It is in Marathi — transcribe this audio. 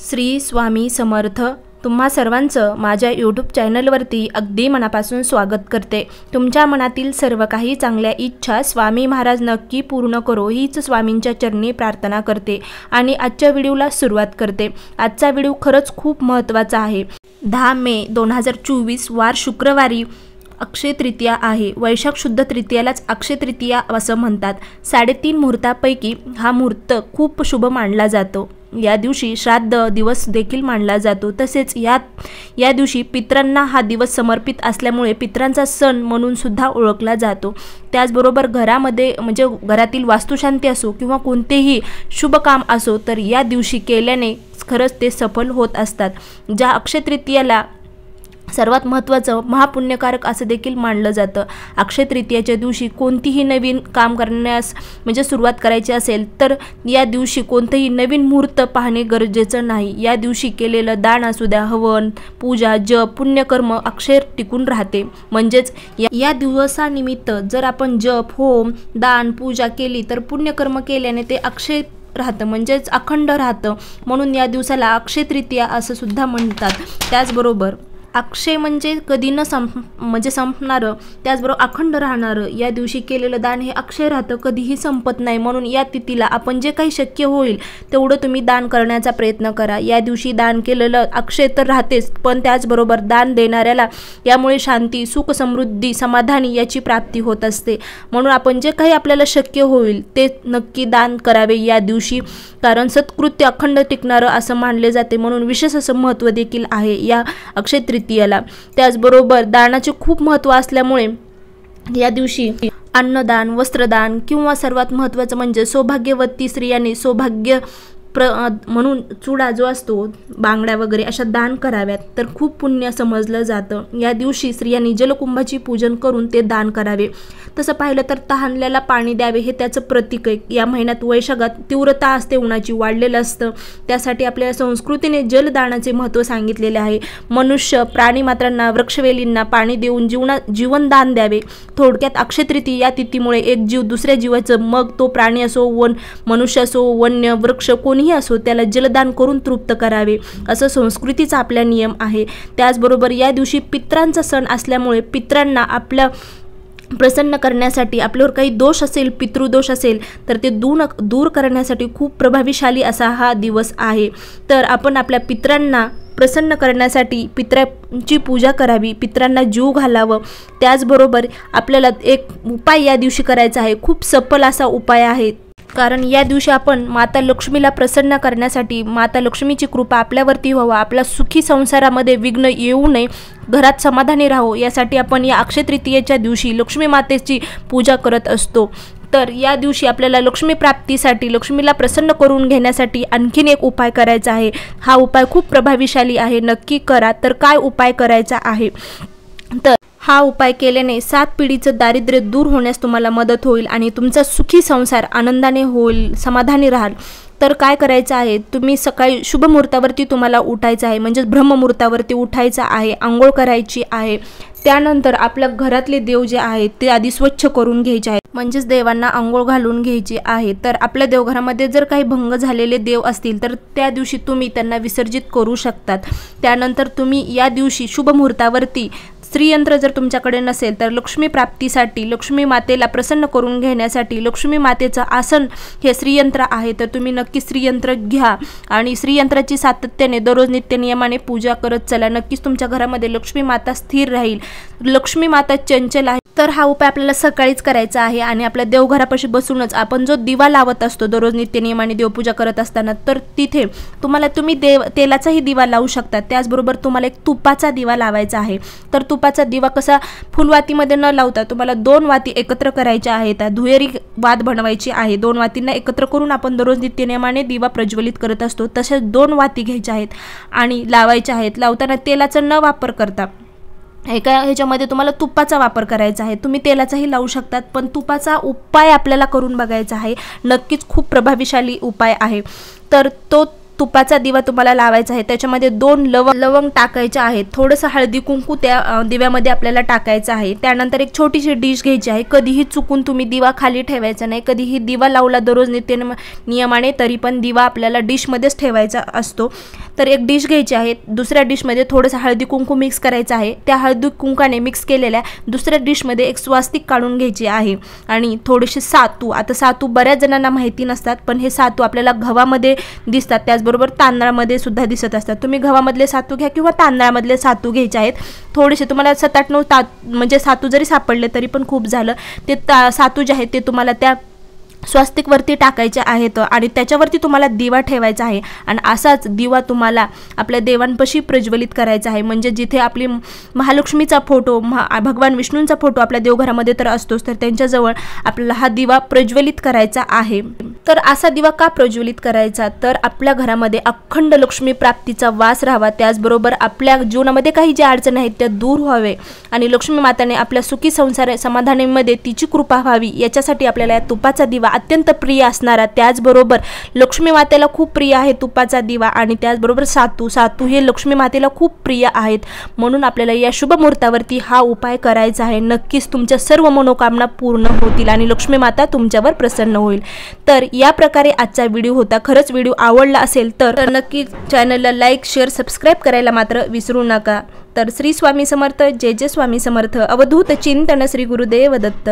श्री स्वामी समर्थ। तुम्हा सर्वांचं माझ्या यूट्यूब चॅनलवरती अगदी मनापासून स्वागत करते। तुमच्या मनातील सर्व काही चांगल्या इच्छा स्वामी महाराज नक्की पूर्ण करो हीच स्वामींच्या चरणी प्रार्थना करते आणि आजच्या व्हिडिओला सुरुवात करते। आजचा व्हिडिओ खरंच खूप महत्त्वाचा आहे। 10 मे 2024 वार शुक्रवारी अक्षय तृतीया आहे। वैशाख शुद्ध तृतीयालाच अक्षय तृतीया असं म्हणतात। 3.5 मुहूर्तापैकी हा मुहूर्त खूप शुभ मानला जातो। या दिवशी श्राद्ध दिवस देखील मानला जातो। तसेच या दिवशी पितरांना हा दिवस समर्पित असल्यामुळे पितरांचा सण म्हणून सुद्धा ओळखला जातो। त्याचबरोबर घरामध्ये म्हणजे घरातील वास्तुशांती असो किंवा कोणतेही शुभ काम असो तर या दिवशी केल्याने खरंच ते सफल होत असतात। ज्या अक्षय तृतीयाला सर्वात महत्त्वाचं महापुण्यकारक असं देखील मानलं जातं। अक्षय तृतीयाच्या दिवशी कोणतीही नवीन काम करण्यास म्हणजे सुरुवात करायची असेल तर या दिवशी कोणतेही नवीन मुहूर्त पाहणे गरजेचं नाही। या दिवशी केलेलं दान असू द्या, हवन, पूजा, जप, पुण्यकर्म अक्षय टिकून राहते। म्हणजेच या दिवसानिमित्त जर आपण जप, होम, दान, पूजा केली तर पुण्यकर्म केल्याने ते अक्षय राहतं म्हणजेच अखंड राहतं। म्हणून या दिवसाला अक्षय तृतीया असं सुद्धा म्हणतात। त्याचबरोबर अक्षय म्हणजे कधी न संपणारं, त्याचबरोबर अखंड राहणारं। या दिवशी केलेलं दान हे अक्षय राहतं, कधीही संपत नाही। म्हणून या तिथीला आपण जे काही शक्य होईल तेवढं तुम्ही दान करण्याचा प्रयत्न करा। या दिवशी दान केलेलं अक्षय तर राहतेच, पण त्याचबरोबर दान देणाऱ्याला यामुळे शांती, सुख, समृद्धी, समाधानी याची प्राप्ती होत असते। म्हणून आपण जे काही आपल्याला शक्य होईल ते नक्की दान करावे या दिवशी, कारण सत्कृत्य अखंड टिकणारं असं मानले जाते। म्हणून विशेष असं महत्त्व देखील आहे या अक्षय तृतीयाला। त्याचबरोबर दानाचे खूप महत्त्व असल्यामुळे या दिवशी अन्नदान, वस्त्रदान किंवा सर्वात महत्त्वाचं म्हणजे सौभाग्यवती स्त्रियांनी सौभाग्य म्हणून चुडा जो असतो, बांगड्या वगैरे अशा दान कराव्यात तर खूप पुण्य समजलं जातं। या दिवशी स्त्रियांनी जलकुंभाची पूजन करून ते दान करावे। तसं पाहिलं तर तहानलेला पाणी द्यावे हे त्याचं प्रतीक आहे। या महिन्यात वैशाखात तीव्रता असते, उन्हाची वाढलेलं असतं, त्यासाठी आपल्या संस्कृतीने जलदानाचे महत्त्व सांगितलेले आहे। मनुष्य, प्राणीमात्रांना, वृक्षवेलींना पाणी देऊन जीवनदान द्यावे। थोडक्यात अक्षय तृतीया या तिथीमुळे एक जीव दुसऱ्या जीवाचं, मग तो प्राणी असो, मनुष्य असो, वन्य, वृक्ष कोणी असो, त्याला जलदान करून तृप्त करावे असं संस्कृतीचा आपला नियम आहे। त्याचबरोबर या दिवशी पितरांचा सण असल्यामुळे पितरांना आपल्या प्रसन्न करण्यासाठी, आपल्यावर काही दोष असेल, पितृदोष असेल तर ते दूर करण्यासाठी खूप प्रभावीशाली असा हा दिवस आहे। तर आपण आपल्या पितरांना प्रसन्न करण्यासाठी पितरांची पूजा करावी, पितरांना जीव घालावं। त्याचबरोबर आपल्याला एक उपाय या दिवशी करायचा आहे, खूप सफल असा उपाय आहे। कारण या दिवशी आपण माता लक्ष्मीला प्रसन्न करण्यासाठी, माता लक्ष्मीची कृपा आपल्यावरती व्हावा, आपल्या सुखी संसारामध्ये विघ्न येऊ नये, घरात समाधानी राहो यासाठी आपण या अक्षय तृतीयेच्या दिवशी लक्ष्मी मातेची पूजा करत असतो। तर या दिवशी आपल्याला लक्ष्मी प्राप्तीसाठी, लक्ष्मीला प्रसन्न करून घेण्यासाठी आणखीन एक उपाय करायचा आहे। हा उपाय खूप प्रभावीशाली आहे, नक्की करा। तर काय उपाय करायचा आहे तर हा उपाय केल्याने 7 पिढीचं दारिद्र्य दूर होण्यास तुम्हाला मदत होईल आणि तुमचा सुखी संसार आनंदाने होईल, समाधानी राहाल। तर काय करायचं आहे, तुम्ही सकाळी शुभ मुहूर्तावरती तुम्हाला उठायचं आहे, म्हणजे ब्रह्ममुहूर्तावरती उठायचं आहे, आंघोळ करायची आहे। त्यानंतर आपल्या घरातले देव जे आहेत ते आधी स्वच्छ करून घ्यायचे आहेत, म्हणजेच देवांना आंघोळ घालून घ्यायची आहे। तर आपल्या देवघरामध्ये जर काही भंग झालेले देव असतील तर त्या दिवशी तुम्ही त्यांना विसर्जित करू शकतात। त्यानंतर तुम्ही या दिवशी शुभ मुहूर्तावरती श्रीयंत्र जर तुमच्याकडे नसेल तर लक्ष्मी प्राप्तीसाठी, लक्ष्मी मातेला प्रसन्न करून घेण्यासाठी लक्ष्मी मातेचं आसन हे श्रीयंत्र आहे। तर तुम्ही नक्की श्रीयंत्र घ्या आणि श्रीयंत्राची सातत्याने दररोज नित्यनियमाने पूजा करत चला। नक्कीच तुमच्या घरामध्ये लक्ष्मी माता स्थिर राहील। लक्ष्मी माता चंचल आहे। तर हा उपाय आपल्याला सकाळीच करायचा आहे आणि आपल्या देवघरापाशी बसूनच आपण जो दिवा लावत असतो दररोज नित्यनियमाने देवपूजा करत असताना, तर तिथे तुम्ही तेलाचाही दिवा लावू शकता। त्याचबरोबर तुम्हाला एक तुपाचा दिवा लावायचा आहे। तर तुपाचा दिवा कसा फुलवातीमध्ये न लावता तुम्हाला 2 वाती एकत्र करायच्या आहेत, दुहेरी वात बनवायची आहे। 2 वातींना एकत्र करून आपण दररोज नित्यनियमाने दिवा प्रज्वलित करत असतो, तसेच 2 वाती घ्यायच्या आहेत आणि लावायच्या आहेत। लावताना तेलाचा न वापर करता एका ह्याच्यामध्ये तुम्हाला तुपाचा वापर करायचा आहे। तुम्ही तेलाचाही लावू शकतात, पण तुपाचा उपाय आपल्याला करून बघायचा आहे। नक्कीच खूप प्रभावीशाली उपाय आहे। तर तो तुपाचा दिवा तुम्हाला लावायचा आहे। त्याच्यामध्ये 2 लवंग टाकायचे आहेत, थोडंसं हळदी कुंकू त्या दिव्यामध्ये आपल्याला टाकायचं आहे। त्यानंतर एक छोटीशी डिश घ्यायची आहे। कधीही चुकून तुम्ही दिवा खाली ठेवायचा नाही, कधीही दिवा लावला दररोज नियमाने तरी पण दिवा आपल्याला डिशमध्येच ठेवायचा असतो। तर एक डिश घ्यायची आहे, दुसऱ्या डिशमध्ये थोडंसं हळदी कुंकू मिक्स करायचं आहे। त्या हळदी कुंकाने मिक्स केलेल्या दुसऱ्या डिशमध्ये एक स्वास्तिक काढून घ्यायची आहे आणि थोडेसे सातू। आता सातू बऱ्याच जणांना माहिती नसतात, पण हे सातू आपल्याला गव्हामध्ये दिसतात, त्याचबरोबर तांदळामध्ये सुद्धा दिसत असतात। तुम्ही गव्हामधले सातू घ्या किंवा तांदळामधले सातू घ्यायचे आहेत। थोडेसे तुम्हाला 7-8 9 म्हणजे सातू जरी सापडले तरी पण खूप झालं। ते सातू जे आहेत ते तुम्हाला त्या स्वस्तिकवरती टाकायचे आहेत आणि त्याच्यावरती तुम्हाला दिवा ठेवायचा आहे आणि असाच दिवा तुम्हाला आपल्या देवांपाशी प्रज्वलित करायचा आहे। म्हणजे जिथे आपली महालक्ष्मीचा फोटो, भगवान विष्णूंचा फोटो आपल्या देवघरामध्ये तर असतोच, तर त्यांच्याजवळ आपल्याला हा दिवा प्रज्वलित करायचा आहे। तर असा दिवा का प्रज्वलित करायचा, तर आपल्या घरामध्ये अखंड लक्ष्मी प्राप्तीचा वास राहावा, त्याचबरोबर आपल्या जीवनामध्ये काही ज्या अडचणी आहेत त्या दूर व्हावे आणि लक्ष्मी माताने आपल्या सुखी संसार समाधानामध्ये तिची कृपा व्हावी, याच्यासाठी आपल्याला या तुपाचा दिवा अत्यंत प्रिय असणारा, त्याचबरोबर लक्ष्मी मातेला खूप प्रिय आहे तुपाचा दिवा आणि त्याचबरोबर सातू हे लक्ष्मी मातेला खूप प्रिय आहेत। म्हणून आपल्याला या शुभ मुहूर्तावरती हा उपाय करायचा आहे। नक्कीच तुमच्या सर्व मनोकामना पूर्ण होतील आणि लक्ष्मी माता तुमच्यावर प्रसन्न होईल। तर या प्रकारे आजचा व्हिडिओ होता। खरंच व्हिडिओ आवडला असेल तर नक्की चॅनलला लाईक शेअर सबस्क्राईब करायला मात्र विसरू नका। तर श्री स्वामी समर्थ, जय जय स्वामी समर्थ। अवधूत चिंतन, श्री गुरुदेव दत्त।